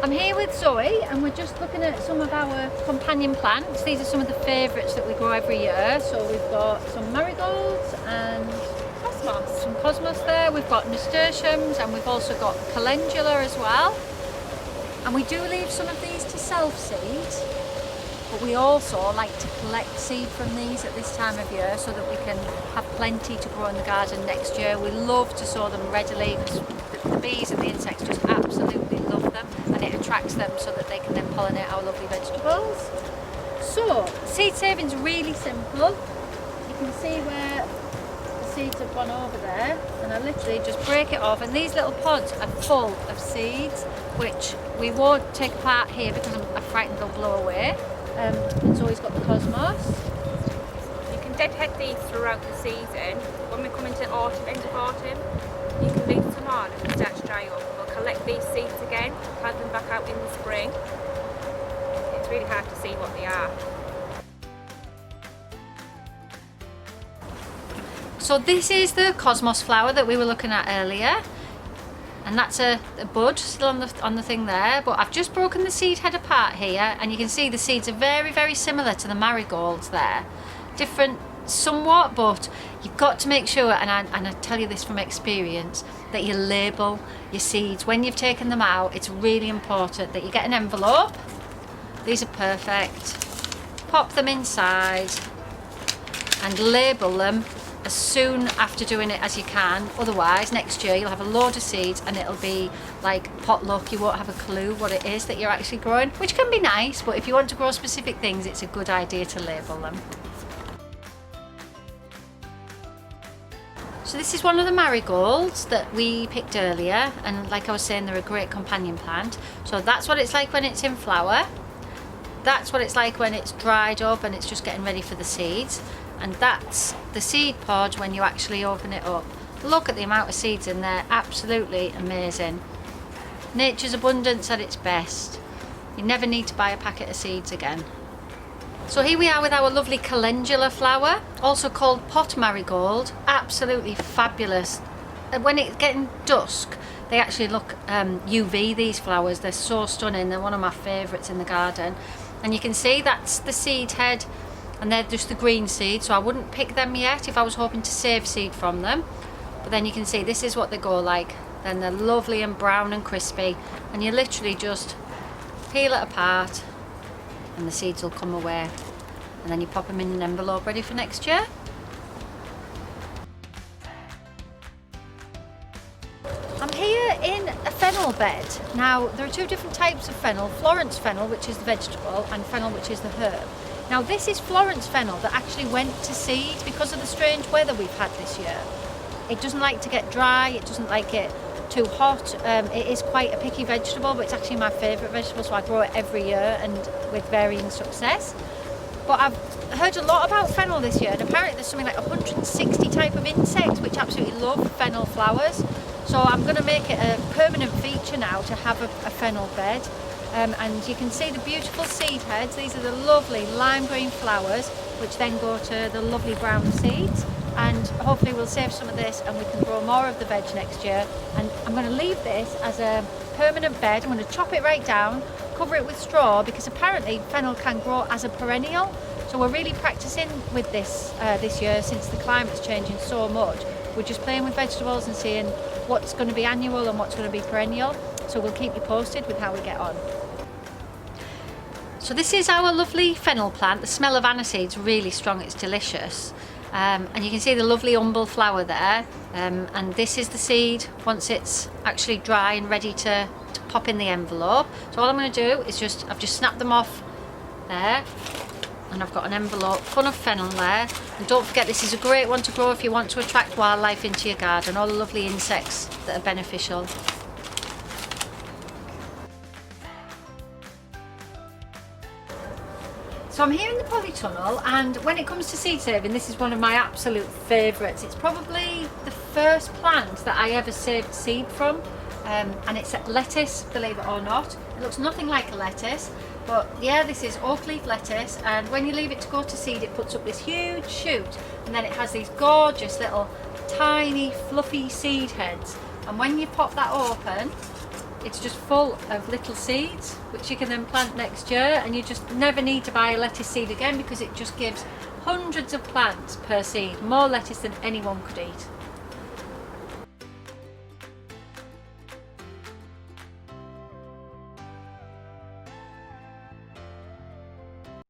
I'm here with Zoe and we're just looking at some of our companion plants. These are some of the favourites that we grow every year. So we've got some marigolds and some cosmos there. We've got nasturtiums and we've also got calendula as well. And we do leave some of these to self-seed, but we also like to collect seed from these at this time of year so that we can have plenty to grow in the garden next year. We love to sow them readily because the bees and the insects just absolutely love them, and it attracts them so that they can then pollinate our lovely vegetables. So seed saving is really simple. You can see where the seeds have gone over there, and I literally just break it off, and these little pods are full of seeds which we won't take apart here because I'm frightened they'll blow away. And Zoe's got the cosmos. You can deadhead these throughout the season. When we come into autumn, end of autumn, you can leave some on and they start to dry up. We'll collect these seeds again, plant them back out in the spring. It's really hard to see what they are. So this is the cosmos flower that we were looking at earlier, and that's a bud still on the thing there, but I've just broken the seed head apart here, and you can see the seeds are very similar to the marigolds there. Different somewhat, but you've got to make sure, and I tell you this from experience, that you label your seeds when you've taken them out. It's really important that you get an envelope. These are perfect. Pop them inside and label them as soon after doing it as you can. Otherwise next year you'll have a load of seeds and it'll be like potluck. You won't have a clue what it is that you're actually growing, which can be nice, but if you want to grow specific things, it's a good idea to label them. So this is one of the marigolds that we picked earlier, and like I was saying, they're a great companion plant. So that's what it's like when it's in flower. That's what it's like when it's dried up and it's just getting ready for the seeds. And that's the seed pod when you actually open it up. Look at the amount of seeds in there, absolutely amazing. Nature's abundance at its best. You never need to buy a packet of seeds again. So here we are with our lovely calendula flower, also called pot marigold. Absolutely fabulous. And when it's getting dusk, they actually look UV, these flowers. They're so stunning. They're one of my favourites in the garden. And you can see that's the seed head, and they're just the green seeds, so I wouldn't pick them yet if I was hoping to save seed from them. But then you can see this is what they go like. Then they're lovely and brown and crispy, and you literally just peel it apart and the seeds will come away, and then you pop them in an envelope ready for next year. I'm here in a fennel bed. Now there are two different types of fennel: Florence fennel, which is the vegetable, and fennel, which is the herb. Now this is Florence fennel that actually went to seed because of the strange weather we've had this year. It doesn't like to get dry, it doesn't like it too hot. It is quite a picky vegetable, but it's actually my favourite vegetable, so I grow it every year and with varying success. But I've heard a lot about fennel this year, and apparently there's something like 160 type of insects which absolutely love fennel flowers. So I'm going to make it a permanent feature now to have a fennel bed. And you can see the beautiful seed heads. These are the lovely lime green flowers, which then go to the lovely brown seeds. And hopefully we'll save some of this and we can grow more of the veg next year. And I'm going to leave this as a permanent bed. I'm going to chop it right down, cover it with straw, because apparently fennel can grow as a perennial. So we're really practicing with this this year, since the climate's changing so much. We're just playing with vegetables and seeing what's going to be annual and what's going to be perennial. So we'll keep you posted with how we get on. So this is our lovely fennel plant. The smell of aniseed's really strong, it's delicious. And you can see the lovely umbel flower there. And this is the seed once it's actually dry and ready to pop in the envelope. So all I'm going to do is I've just snapped them off there. And I've got an envelope full of fennel there. And don't forget, this is a great one to grow if you want to attract wildlife into your garden, all the lovely insects that are beneficial. So I'm here in the polytunnel, and when it comes to seed saving, this is one of my absolute favourites. It's probably the first plant that I ever saved seed from, and it's lettuce, believe it or not. It looks nothing like a lettuce, but yeah, this is oak leaf lettuce, and when you leave it to go to seed, it puts up this huge shoot, and then it has these gorgeous little tiny fluffy seed heads. And when you pop that open, It's just full of little seeds which you can then plant next year, and you just never need to buy a lettuce seed again because it just gives hundreds of plants per seed, more lettuce than anyone could eat.